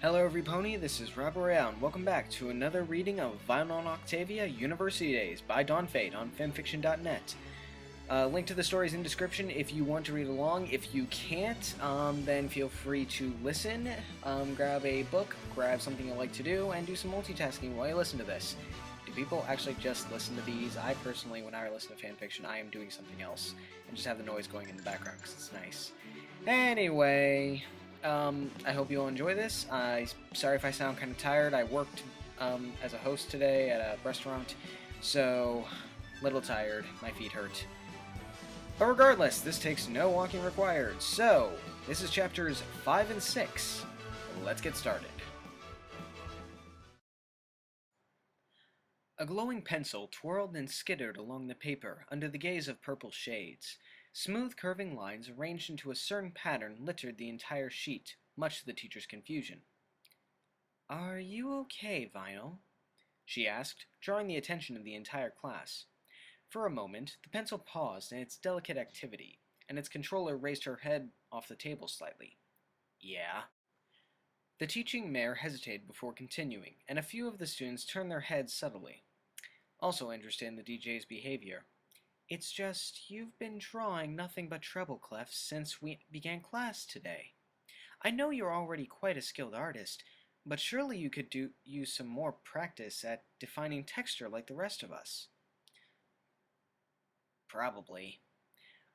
Hello everypony, this is Rob Royale, and welcome back to another reading of Vinyl on Octavia University Days by DawnFade on fanfiction.net. Link to the story is in description if you want to read along. If you can't, then feel free to listen, grab a book, grab something you like to do, and do some multitasking while you listen to this. Do people actually just listen to these? I personally, when I listen to fanfiction, I am doing something else, and just have the noise going in the background because it's nice. Anyway... I hope you'll enjoy this. Sorry if I sound kind of tired. I worked as a host today at a restaurant, so a little tired. My feet hurt. But regardless, this takes no walking required. So, this is chapters 5 and 6. Let's get started. A glowing pencil twirled and skittered along the paper under the gaze of purple shades. Smooth curving lines arranged into a certain pattern littered the entire sheet, much to the teacher's confusion. "Are you okay, Vinyl?" she asked, drawing the attention of the entire class. For a moment, the pencil paused in its delicate activity, and its controller raised her head off the table slightly. "Yeah." The teaching mare hesitated before continuing, and a few of the students turned their heads subtly, also interested in the DJ's behavior. "It's just, you've been drawing nothing but treble clefs since we began class today. I know you're already quite a skilled artist, but surely you could use some more practice at defining texture like the rest of us." "Probably."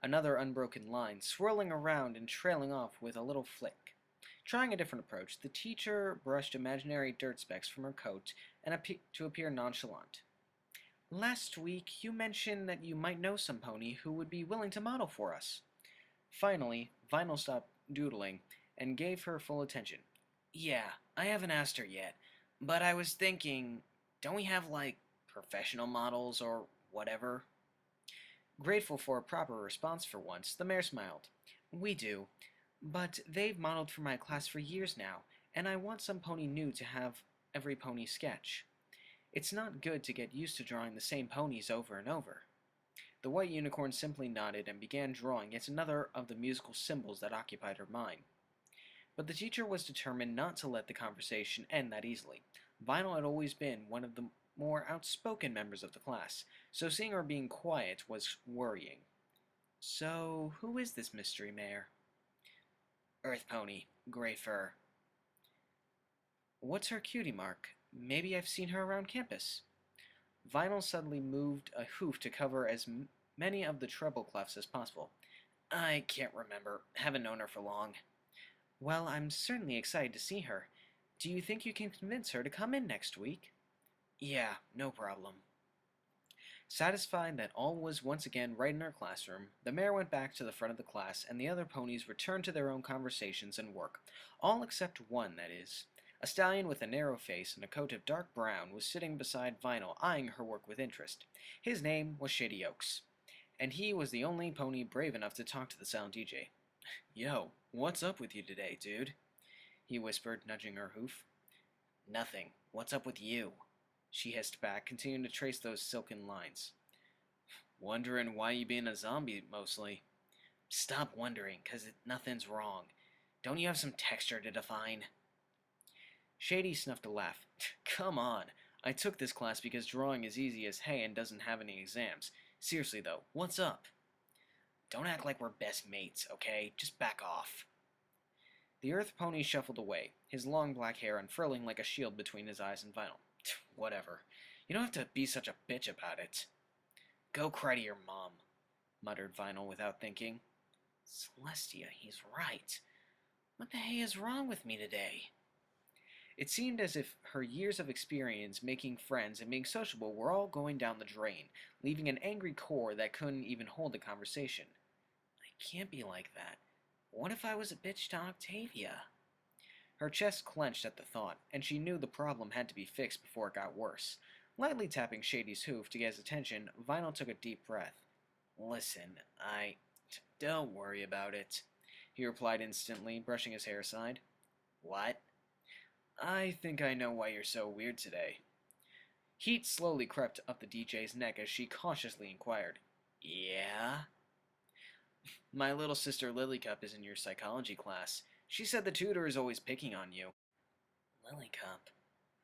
Another unbroken line, swirling around and trailing off with a little flick. Trying a different approach, the teacher brushed imaginary dirt specks from her coat and to appear nonchalant. "Last week, you mentioned that you might know some pony who would be willing to model for us." Finally, Vinyl stopped doodling and gave her full attention. "Yeah, I haven't asked her yet, but I was thinking, don't we have, like, professional models or whatever?" Grateful for a proper response for once, the mayor smiled. "We do, but they've modeled for my class for years now, and I want some pony new to have every pony sketch. It's not good to get used to drawing the same ponies over and over." The white unicorn simply nodded and began drawing yet another of the musical symbols that occupied her mind. But the teacher was determined not to let the conversation end that easily. Vinyl had always been one of the more outspoken members of the class, so seeing her being quiet was worrying. "So, who is this mystery mare?" "Earth pony, gray fur." "What's her cutie mark? Maybe I've seen her around campus." Vinyl suddenly moved a hoof to cover as many of the treble clefs as possible. "I can't remember. Haven't known her for long." "Well, I'm certainly excited to see her. Do you think you can convince her to come in next week?" "Yeah, no problem." Satisfied that all was once again right in her classroom, the mayor went back to the front of the class, and the other ponies returned to their own conversations and work. All except one, that is. A stallion with a narrow face and a coat of dark brown was sitting beside Vinyl, eyeing her work with interest. His name was Shady Oaks, and he was the only pony brave enough to talk to the silent DJ. "Yo, what's up with you today, dude?" he whispered, nudging her hoof. "Nothing. What's up with you?" she hissed back, continuing to trace those silken lines. "Wondering why you being a zombie, mostly." "Stop wondering, 'cause nothing's wrong. Don't you have some texture to define?" Shady snuffed a laugh. "Come on. I took this class because drawing is easy as hay and doesn't have any exams. Seriously, though, what's up?" "Don't act like we're best mates, okay? Just back off." The earth pony shuffled away, his long black hair unfurling like a shield between his eyes and Vinyl. "Whatever. You don't have to be such a bitch about it." "Go cry to your mom," muttered Vinyl without thinking. "Celestia, he's right. What the hay is wrong with me today?" It seemed as if her years of experience making friends and being sociable were all going down the drain, leaving an angry core that couldn't even hold a conversation. "I can't be like that. What if I was a bitch to Octavia?" Her chest clenched at the thought, and she knew the problem had to be fixed before it got worse. Lightly tapping Shady's hoof to get his attention, Vinyl took a deep breath. "Listen, don't worry about it," he replied instantly, brushing his hair aside. "What?" "I think I know why you're so weird today." Heat slowly crept up the DJ's neck as she cautiously inquired. "Yeah?" "My little sister Lilycup is in your psychology class. She said the tutor is always picking on you." Lily Cup?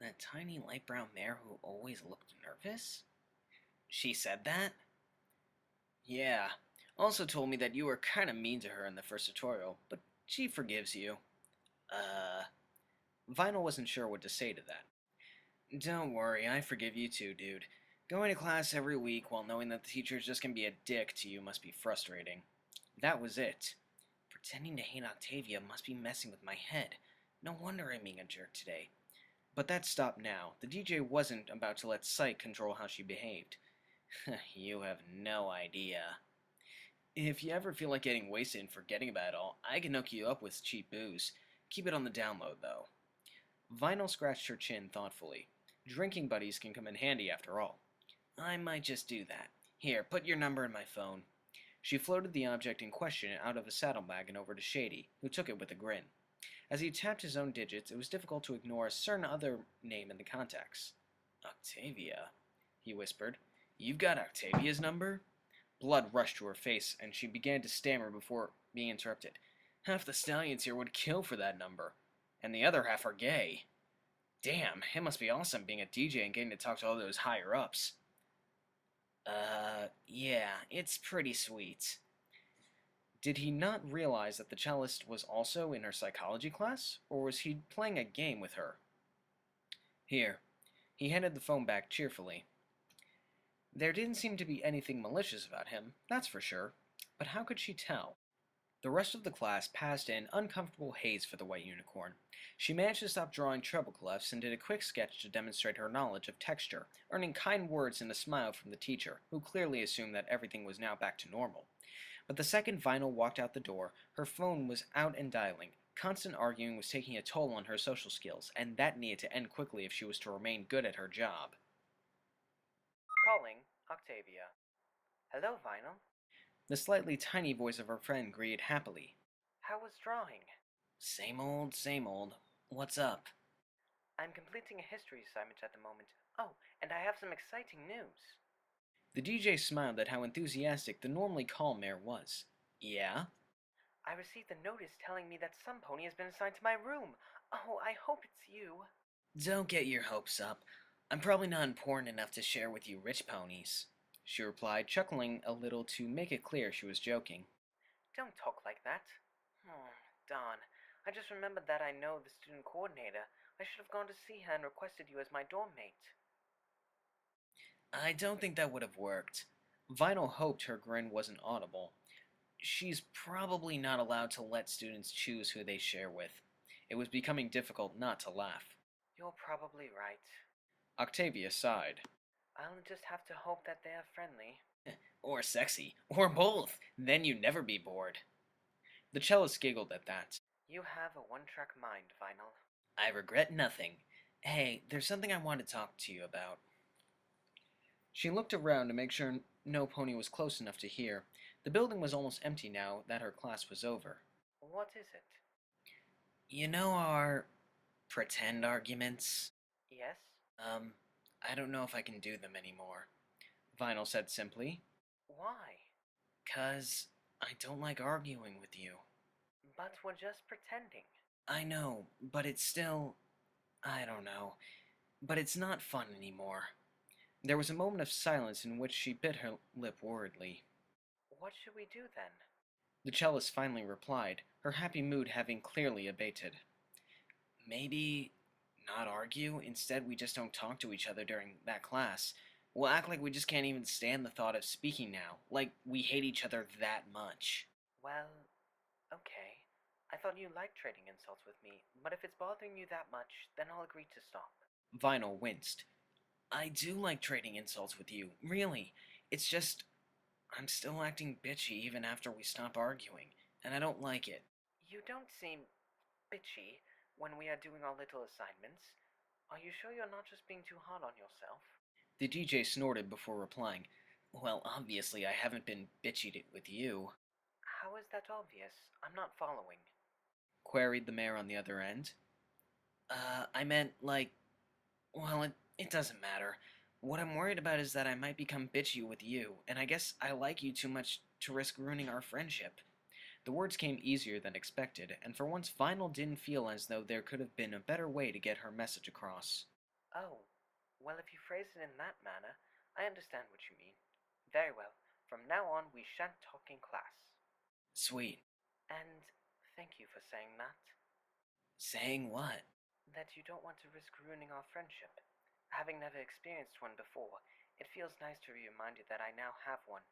That tiny light brown mare who always looked nervous? She said that? Yeah. Also told me that you were kinda mean to her in the first tutorial, but she forgives you. Uh... Vinyl wasn't sure what to say to that. Don't worry, I forgive you too, dude. Going to class every week while knowing that the teacher is just gonna be a dick to you must be frustrating. That was it. Pretending to hate Octavia must be messing with my head. No wonder I'm being a jerk today. But that stopped now. The DJ wasn't about to let sight control how she behaved. You have no idea. If you ever feel like getting wasted and forgetting about it all, I can hook you up with cheap booze. Keep it on the download, though. Vinyl scratched her chin thoughtfully. Drinking buddies can come in handy after all. I might just do that. Here, put your number in my phone. She floated the object in question out of a saddlebag and over to Shady, who took it with a grin. As he tapped his own digits, it was difficult to ignore a certain other name in the contacts. Octavia, he whispered. You've got Octavia's number? Blood rushed to her face, and she began to stammer before being interrupted. Half the stallions here would kill for that number, and the other half are gay. Damn, it must be awesome being a DJ and getting to talk to all those higher-ups. Yeah, it's pretty sweet. Did he not realize that the cellist was also in her psychology class, or was he playing a game with her? Here. He handed the phone back cheerfully. There didn't seem to be anything malicious about him, that's for sure, but how could she tell? The rest of the class passed in uncomfortable haze for the white unicorn. She managed to stop drawing treble clefs and did a quick sketch to demonstrate her knowledge of texture, earning kind words and a smile from the teacher, who clearly assumed that everything was now back to normal. But the second Vinyl walked out the door, her phone was out and dialing. Constant arguing was taking a toll on her social skills, and that needed to end quickly if she was to remain good at her job. Calling Octavia. Hello, Vinyl. The slightly tiny voice of her friend greeted happily. How was drawing? Same old, same old. What's up? I'm completing a history assignment at the moment. Oh, and I have some exciting news. The DJ smiled at how enthusiastic the normally calm mare was. Yeah? I received a notice telling me that some pony has been assigned to my room. Oh, I hope it's you. Don't get your hopes up. I'm probably not important enough to share with you rich ponies, she replied, chuckling a little to make it clear she was joking. Don't talk like that. Dawn, I just remembered that I know the student coordinator. I should have gone to see her and requested you as my dorm mate. I don't think that would have worked. Vinyl hoped her grin wasn't audible. She's probably not allowed to let students choose who they share with. It was becoming difficult not to laugh. You're probably right. Octavia sighed. I'll just have to hope that they are friendly. Or sexy. Or both. Then you'd never be bored. The cellist giggled at that. You have a one-track mind, Vinyl. I regret nothing. Hey, there's something I want to talk to you about. She looked around to make sure no pony was close enough to hear. The building was almost empty now that her class was over. What is it? You know our pretend arguments? Yes? I don't know if I can do them anymore, Vinyl said simply. Why? 'Cause I don't like arguing with you. But we're just pretending. I know, but it's still... I don't know. But it's not fun anymore. There was a moment of silence in which she bit her lip worriedly. What should we do then? The cellist finally replied, her happy mood having clearly abated. Maybe not argue. Instead, we just don't talk to each other during that class. We'll act like we just can't even stand the thought of speaking now, like we hate each other that much. Well, okay. I thought you liked trading insults with me, but if it's bothering you that much, then I'll agree to stop. Vinyl winced. I do like trading insults with you, really. It's just, I'm still acting bitchy even after we stop arguing, and I don't like it. You don't seem bitchy when we are doing our little assignments. Are you sure you're not just being too hard on yourself? The DJ snorted before replying. Well, obviously I haven't been bitchy with you. How is that obvious? I'm not following. Queried the mayor on the other end. I meant, like, well, it doesn't matter. What I'm worried about is that I might become bitchy with you, and I guess I like you too much to risk ruining our friendship. The words came easier than expected, and for once Vinyl didn't feel as though there could have been a better way to get her message across. Oh, well, if you phrase it in that manner, I understand what you mean. Very well. From now on, we shan't talk in class. Sweet. And thank you for saying that. Saying what? That you don't want to risk ruining our friendship. Having never experienced one before, it feels nice to be reminded that I now have one,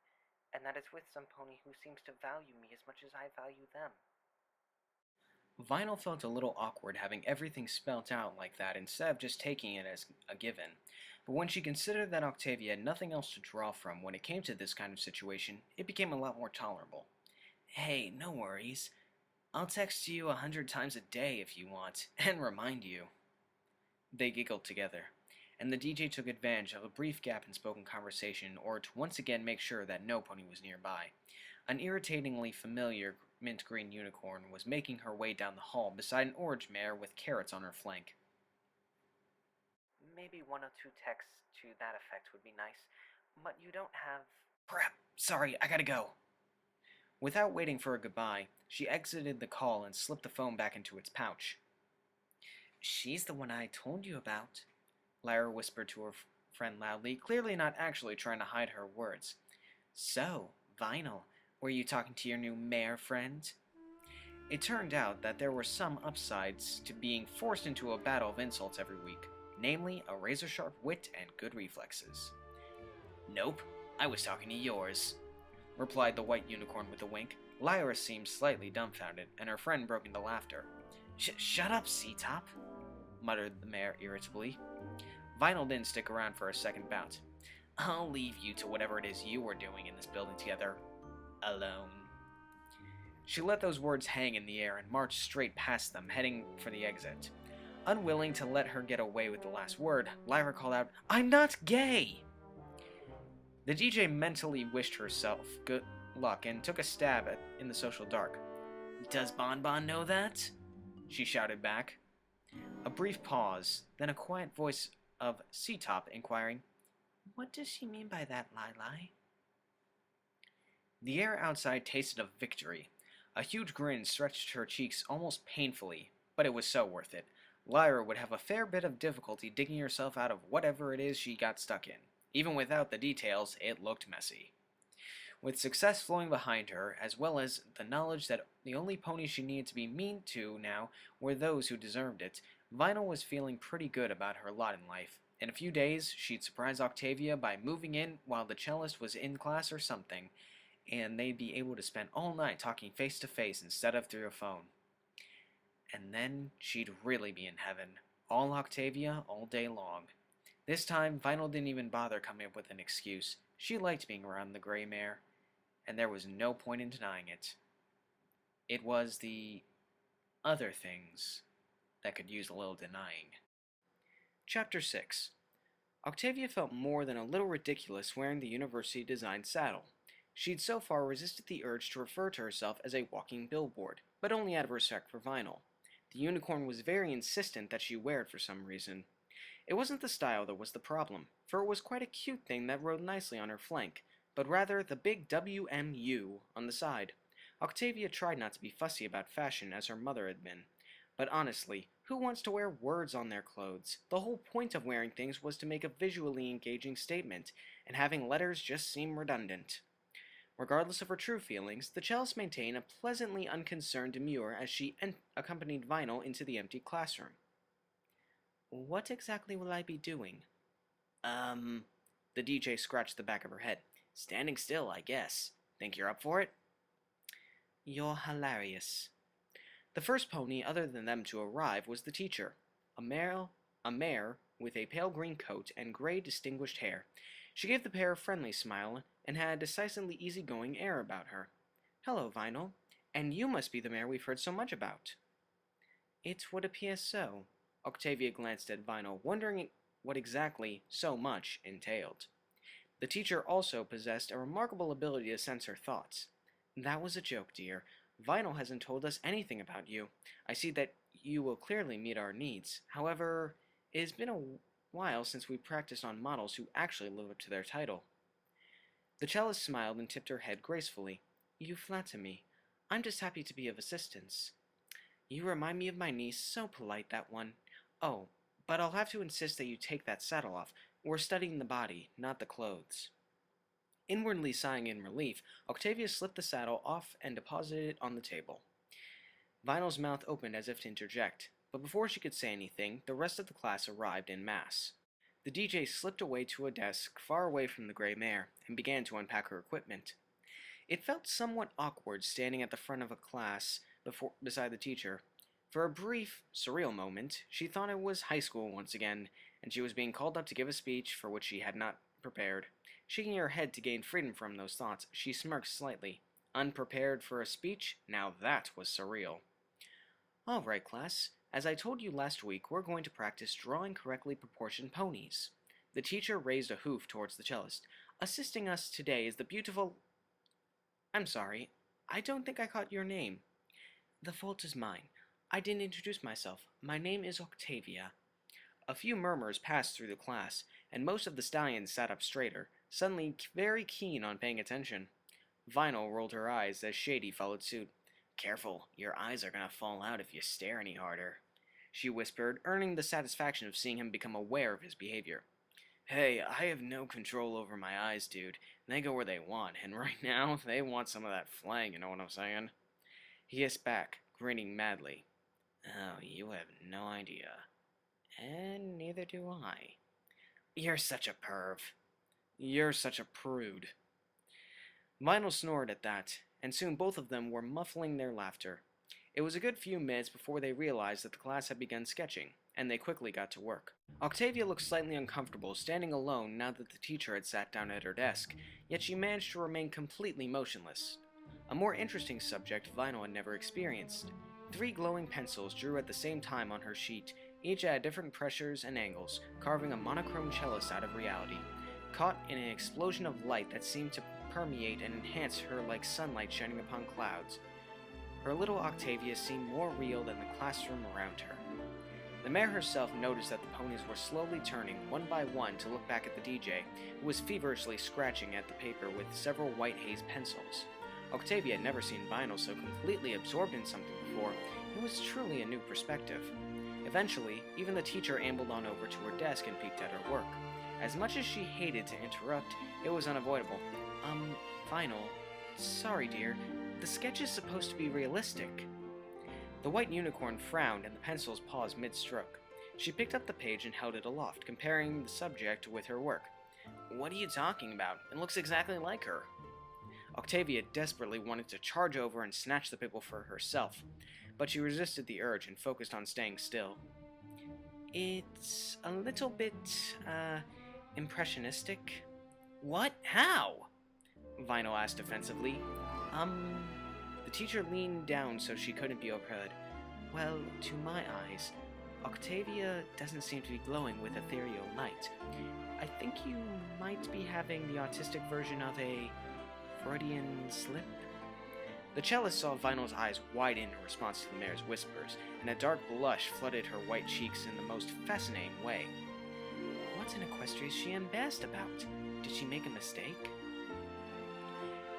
and that it's with some pony who seems to value me as much as I value them. Vinyl felt a little awkward having everything spelt out like that instead of just taking it as a given. But when she considered that Octavia had nothing else to draw from when it came to this kind of situation, it became a lot more tolerable. Hey, no worries. I'll text you 100 times a day if you want, and remind you. They giggled together, and the DJ took advantage of a brief gap in spoken conversation in order to once again make sure that no pony was nearby. An irritatingly familiar mint green unicorn was making her way down the hall beside an orange mare with carrots on her flank. Maybe one or two texts to that effect would be nice, but you don't have. Crap! Sorry, I gotta go. Without waiting for a goodbye, she exited the call and slipped the phone back into its pouch. She's the one I told you about, Lyra whispered to her friend loudly, clearly not actually trying to hide her words. So, Vinyl, were you talking to your new mare friend? It turned out that there were some upsides to being forced into a battle of insults every week, namely a razor-sharp wit and good reflexes. Nope, I was talking to yours, replied the white unicorn with a wink. Lyra seemed slightly dumbfounded, and her friend broke into laughter. Shut up, C-Top, muttered the mare irritably. Vinyl didn't stick around for a second bout. I'll leave you to whatever it is you were doing in this building together. Alone. She let those words hang in the air and marched straight past them, heading for the exit. Unwilling to let her get away with the last word, Lyra called out, I'm not gay! The DJ mentally wished herself good luck and took a stab in the social dark. Does Bon Bon know that? She shouted back. A brief pause, then a quiet voice of C-Top inquiring, What does she mean by that, Lai? The air outside tasted of victory. A huge grin stretched her cheeks almost painfully, but it was so worth it. Lyra would have a fair bit of difficulty digging herself out of whatever it is she got stuck in. Even without the details, it looked messy. With success flowing behind her, as well as the knowledge that the only ponies she needed to be mean to now were those who deserved it, Vinyl was feeling pretty good about her lot in life. In a few days, she'd surprise Octavia by moving in while the cellist was in class or something, and they'd be able to spend all night talking face to face instead of through a phone. And then she'd really be in heaven. All Octavia, all day long. This time, Vinyl didn't even bother coming up with an excuse. She liked being around the gray mare, and there was no point in denying it. It was the other things that could use a little denying. Chapter 6. Octavia felt more than a little ridiculous wearing the university-designed saddle. She'd so far resisted the urge to refer to herself as a walking billboard, but only out of respect for Vinyl. The unicorn was very insistent that she wear it for some reason. It wasn't the style that was the problem, for it was quite a cute thing that rode nicely on her flank, but rather the big WMU on the side. Octavia tried not to be fussy about fashion as her mother had been. But honestly, who wants to wear words on their clothes? The whole point of wearing things was to make a visually engaging statement, and having letters just seemed redundant. Regardless of her true feelings, the cellist maintained a pleasantly unconcerned demure as she accompanied Vinyl into the empty classroom. What exactly will I be doing? The DJ scratched the back of her head. Standing still, I guess. Think you're up for it? You're hilarious. The first pony other than them to arrive was the teacher, a mare with a pale green coat and gray distinguished hair. She gave the pair a friendly smile and had a decisively easygoing air about her. Hello, Vinyl. And you must be the mare we've heard so much about. It would appear so. Octavia glanced at Vinyl, wondering what exactly so much entailed. The teacher also possessed a remarkable ability to sense her thoughts. That was a joke, dear. Vinyl hasn't told us anything about you. I see that you will clearly meet our needs. However, it has been a while since we practiced on models who actually live up to their title. The cellist smiled and tipped her head gracefully. You flatter me. I'm just happy to be of assistance. You remind me of my niece, so polite, that one. Oh, but I'll have to insist that you take that saddle off. We're studying the body, not the clothes. Inwardly sighing in relief, Octavia slipped the saddle off and deposited it on the table. Vinyl's mouth opened as if to interject, but before she could say anything, the rest of the class arrived en masse. The DJ slipped away to a desk far away from the gray mare and began to unpack her equipment. It felt somewhat awkward standing at the front of a class beside the teacher. For a brief, surreal moment, she thought it was high school once again, and she was being called up to give a speech for which she had not prepared. Shaking her head to gain freedom from those thoughts, she smirked slightly. Unprepared for a speech? Now that was surreal. All right, class. As I told you last week, we're going to practice drawing correctly proportioned ponies. The teacher raised a hoof towards the cellist. Assisting us today is the beautiful... I'm sorry, I don't think I caught your name. The fault is mine. I didn't introduce myself. My name is Octavia. A few murmurs passed through the class, and most of the stallions sat up straighter, suddenly very keen on paying attention. Vinyl rolled her eyes as Shady followed suit. Careful, your eyes are gonna fall out if you stare any harder, she whispered, earning the satisfaction of seeing him become aware of his behavior. Hey, I have no control over my eyes, dude. They go where they want, and right now, they want some of that flang, you know what I'm saying? He hissed back, grinning madly. Oh, you have no idea. And neither do I. You're such a perv. You're such a prude. Vinyl snored at that, and soon both of them were muffling their laughter. It was a good few minutes before they realized that the class had begun sketching, and they quickly got to work. Octavia looked slightly uncomfortable standing alone now that the teacher had sat down at her desk, yet she managed to remain completely motionless. A more interesting subject Vinyl had never experienced. 3 glowing pencils drew at the same time on her sheet, each at different pressures and angles, carving a monochrome cellist out of reality, caught in an explosion of light that seemed to permeate and enhance her like sunlight shining upon clouds. Her little Octavia seemed more real than the classroom around her. The mare herself noticed that the ponies were slowly turning one by one to look back at the DJ, who was feverishly scratching at the paper with several white haze pencils. Octavia had never seen Vinyl so completely absorbed in something before. It was truly a new perspective. Eventually, even the teacher ambled on over to her desk and peeked at her work. As much as she hated to interrupt, it was unavoidable. Vinyl, sorry dear, the sketch is supposed to be realistic. The white unicorn frowned and the pencils paused mid-stroke. She picked up the page and held it aloft, comparing the subject with her work. What are you talking about? It looks exactly like her. Octavia desperately wanted to charge over and snatch the paper for herself, but she resisted the urge and focused on staying still. It's a little bit, impressionistic. What? How? Vinyl asked defensively. The teacher leaned down so she couldn't be overheard. Well, to my eyes, Octavia doesn't seem to be glowing with ethereal light. I think you might be having the autistic version of a Freudian slip? The cellist saw Vinyl's eyes widen in response to the mare's whispers, and a dark blush flooded her white cheeks in the most fascinating way. What in Equestria is she embarrassed about? Did she make a mistake?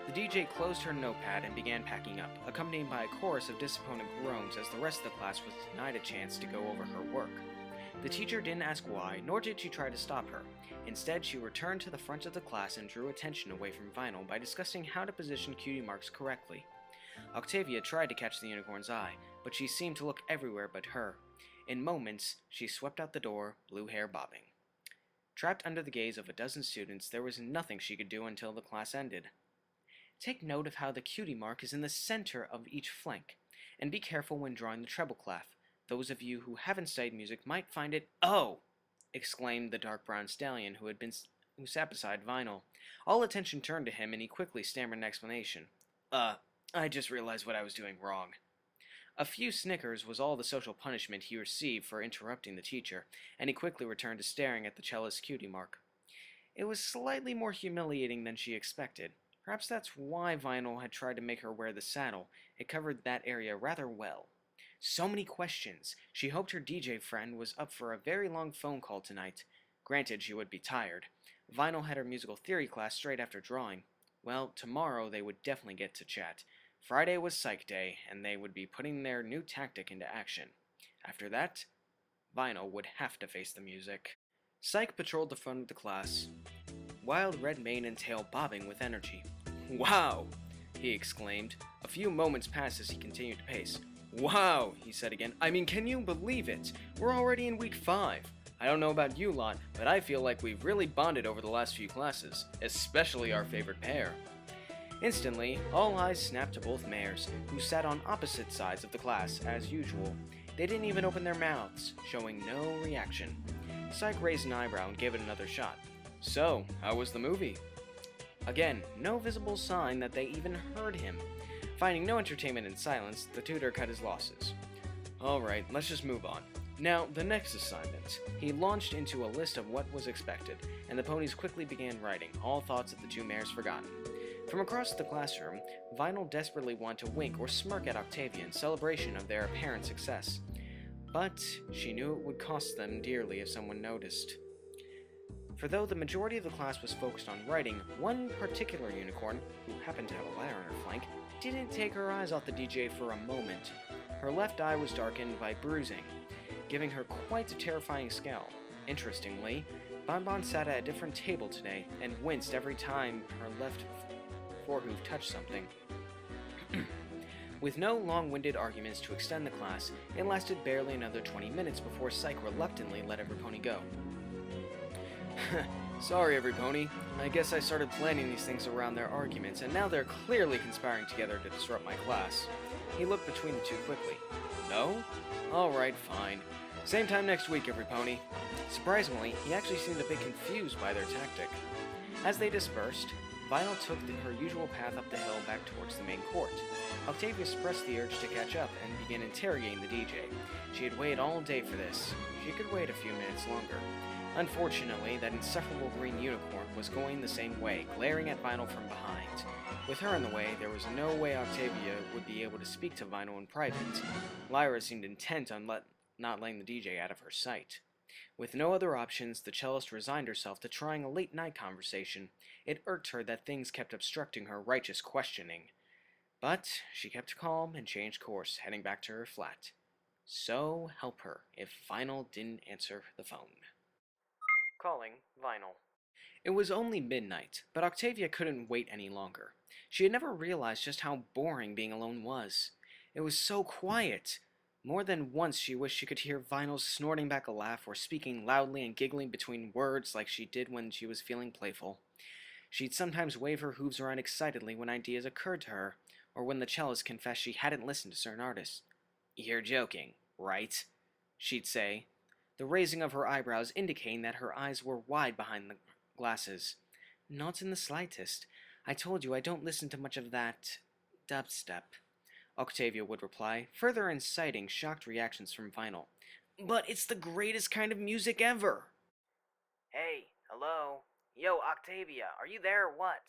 The DJ closed her notepad and began packing up, accompanied by a chorus of disappointed groans as the rest of the class was denied a chance to go over her work. The teacher didn't ask why, nor did she try to stop her. Instead, she returned to the front of the class and drew attention away from Vinyl by discussing how to position cutie marks correctly. Octavia tried to catch the unicorn's eye, but she seemed to look everywhere but her. In moments, she swept out the door, blue hair bobbing. Trapped under the gaze of a dozen students, there was nothing she could do until the class ended. Take note of how the cutie mark is in the center of each flank, and be careful when drawing the treble clef. Those of you who haven't studied music might find it— Oh! Exclaimed the dark brown stallion who sat beside Vinyl. All attention turned to him, and he quickly stammered an explanation. I just realized what I was doing wrong. A few snickers was all the social punishment he received for interrupting the teacher, and he quickly returned to staring at the cellist's cutie mark. It was slightly more humiliating than she expected. Perhaps that's why Vinyl had tried to make her wear the saddle. It covered that area rather well. So many questions. She hoped her DJ friend was up for a very long phone call tonight. Granted, she would be tired. Vinyl had her musical theory class straight after drawing. Well, tomorrow they would definitely get to chat. Friday was Psych Day, and they would be putting their new tactic into action. After that, Vinyl would have to face the music. Psych patrolled the front of the class, wild red mane and tail bobbing with energy. "Wow!" he exclaimed. A few moments passed as he continued to pace. "Wow!" he said again. "I mean, can you believe it? We're already in week 5. I don't know about you lot, but I feel like we've really bonded over the last few classes, especially our favorite pair." Instantly, all eyes snapped to both mares, who sat on opposite sides of the class, as usual. They didn't even open their mouths, showing no reaction. Psych raised an eyebrow and gave it another shot. "So, how was the movie?" Again, no visible sign that they even heard him. Finding no entertainment in silence, the tutor cut his losses. "Alright, let's just move on. Now, the next assignment." He launched into a list of what was expected, and the ponies quickly began writing, all thoughts of the two mares forgotten. From across the classroom, Vinyl desperately wanted to wink or smirk at Octavia in celebration of their apparent success. But she knew it would cost them dearly if someone noticed. For though the majority of the class was focused on writing, one particular unicorn, who happened to have a ladder on her flank, didn't take her eyes off the DJ for a moment. Her left eye was darkened by bruising, giving her quite a terrifying scowl. Interestingly, Bonbon sat at a different table today and winced every time her left forehoof touched something. With no long-winded arguments to extend the class, it lasted barely another 20 minutes before Psych reluctantly let every pony go. "Sorry, every pony. I guess I started planning these things around their arguments, and now they're clearly conspiring together to disrupt my class." He looked between the two quickly. "No? Alright, fine. Same time next week, every pony." Surprisingly, he actually seemed a bit confused by their tactic. As they dispersed, Vinyl took her usual path up the hill back towards the main court. Octavia suppressed the urge to catch up and began interrogating the DJ. She had waited all day for this. She could wait a few minutes longer. Unfortunately, that insufferable green unicorn was going the same way, glaring at Vinyl from behind. With her in the way, there was no way Octavia would be able to speak to Vinyl in private. Lyra seemed intent on not letting the DJ out of her sight. With no other options, the cellist resigned herself to trying a late-night conversation. It irked her that things kept obstructing her righteous questioning. But she kept calm and changed course, heading back to her flat. So help her if Vinyl didn't answer the phone. Calling Vinyl. It was only midnight, but Octavia couldn't wait any longer. She had never realized just how boring being alone was. It was so quiet. More than once she wished she could hear Vinyl snorting back a laugh or speaking loudly and giggling between words like she did when she was feeling playful. She'd sometimes wave her hooves around excitedly when ideas occurred to her, or when the cellist confessed she hadn't listened to certain artists. "You're joking, right?" she'd say, the raising of her eyebrows indicating that her eyes were wide behind the glasses. "Not in the slightest. I told you I don't listen to much of that dubstep," Octavia would reply, further inciting shocked reactions from Vinyl. "But it's the greatest kind of music ever!" Hey, hello? Yo, Octavia, are you there or what?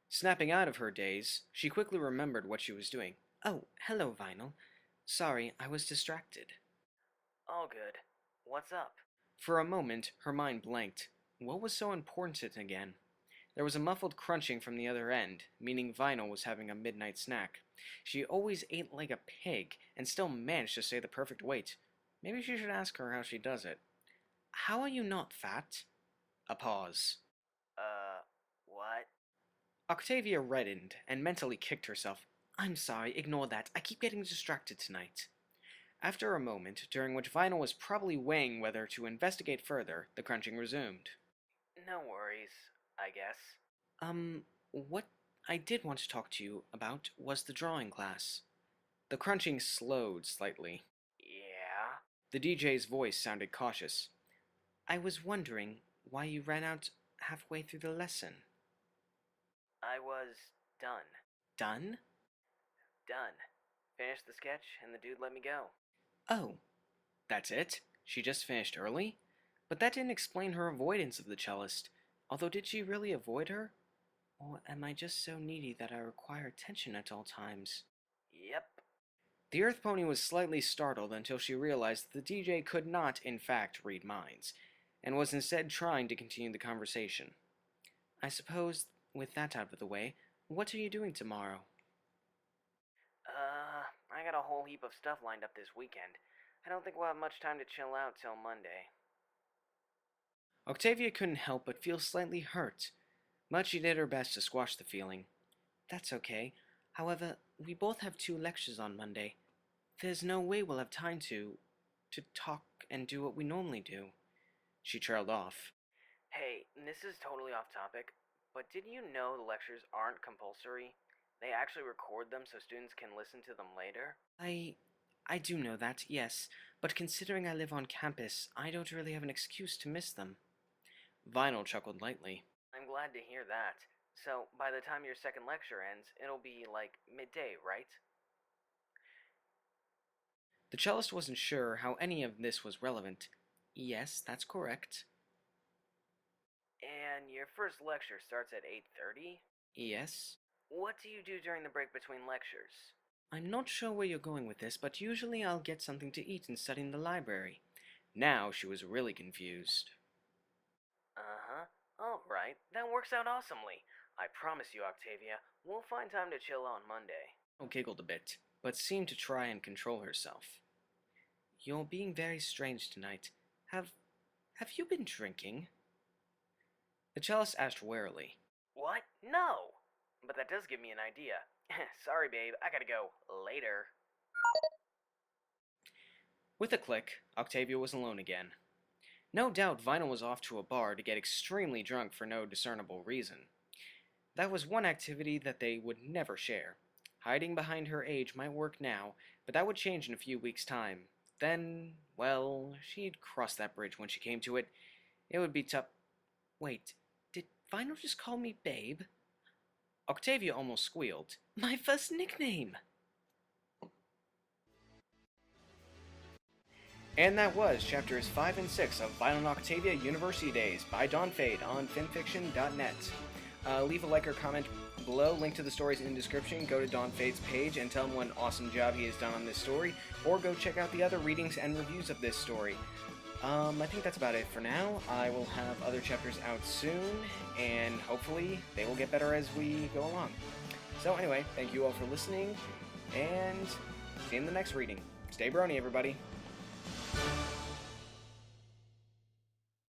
Snapping out of her daze, she quickly remembered what she was doing. "Oh, hello, Vinyl. Sorry, I was distracted." All good. What's up? For a moment, her mind blanked. What was so important again? There was a muffled crunching from the other end, meaning Vinyl was having a midnight snack. She always ate like a pig, and still managed to stay the perfect weight. Maybe she should ask her how she does it. "How are you not fat?" A pause. What? Octavia reddened and mentally kicked herself. "I'm sorry, ignore that. I keep getting distracted tonight." After a moment, during which Vinyl was probably weighing whether to investigate further, the crunching resumed. No worries, I guess. What I did want to talk to you about was the drawing class." The crunching slowed slightly. Yeah? The DJ's voice sounded cautious. "I was wondering why you ran out halfway through the lesson." I was done. Done? Done. Finished the sketch, and the dude let me go. Oh, that's it? She just finished early? But that didn't explain her avoidance of the cellist. Although did she really avoid her? Or am I just so needy that I require attention at all times? Yep. The Earth Pony was slightly startled until she realized that the DJ could not, in fact, read minds, and was instead trying to continue the conversation. "I suppose, with that out of the way, what are you doing tomorrow?" got a whole heap of stuff lined up this weekend. I don't think we'll have much time to chill out till Monday. Octavia couldn't help but feel slightly hurt, but she did her best to squash the feeling. That's okay. However, we both have 2 lectures on Monday. There's no way we'll have time to talk and do what we normally do. She trailed off. Hey, this is totally off topic, but did you know the lectures aren't compulsory? They actually record them so students can listen to them later? I do know that, yes, but considering I live on campus, I don't really have an excuse to miss them. Vinyl chuckled lightly. I'm glad to hear that. So, by the time your second lecture ends, it'll be like midday, right? The cellist wasn't sure how any of this was relevant. Yes, that's correct. And your first lecture starts at 8:30? Yes. What do you do during the break between lectures? I'm not sure where you're going with this, but usually I'll get something to eat and study in the library. Now she was really confused. Uh-huh. Alright, that works out awesomely. I promise you, Octavia, we'll find time to chill on Monday. Vinyl giggled a bit, but seemed to try and control herself. You're being very strange tonight. Have you been drinking? The cellist asked warily. What? No! But that does give me an idea. Sorry, babe, I gotta go. Later. With a click, Octavia was alone again. No doubt Vinyl was off to a bar to get extremely drunk for no discernible reason. That was one activity that they would never share. Hiding behind her age might work now, but that would change in a few weeks' time. Then, well, she'd cross that bridge when she came to it. It would be tough. Wait, did Vinyl just call me babe? Octavia almost squealed. My first nickname! And that was chapters 5 and 6 of Vinyl and Octavia University Days by DawnFade on fanfiction.net. Leave a like or comment below, link to the stories in the description, go to DawnFade's page and tell him what an awesome job he has done on this story, or go check out the other readings and reviews of this story. I think that's about it for now. I will have other chapters out soon, and hopefully they will get better as we go along. So anyway, thank you all for listening, and see you in the next reading. Stay brony, everybody.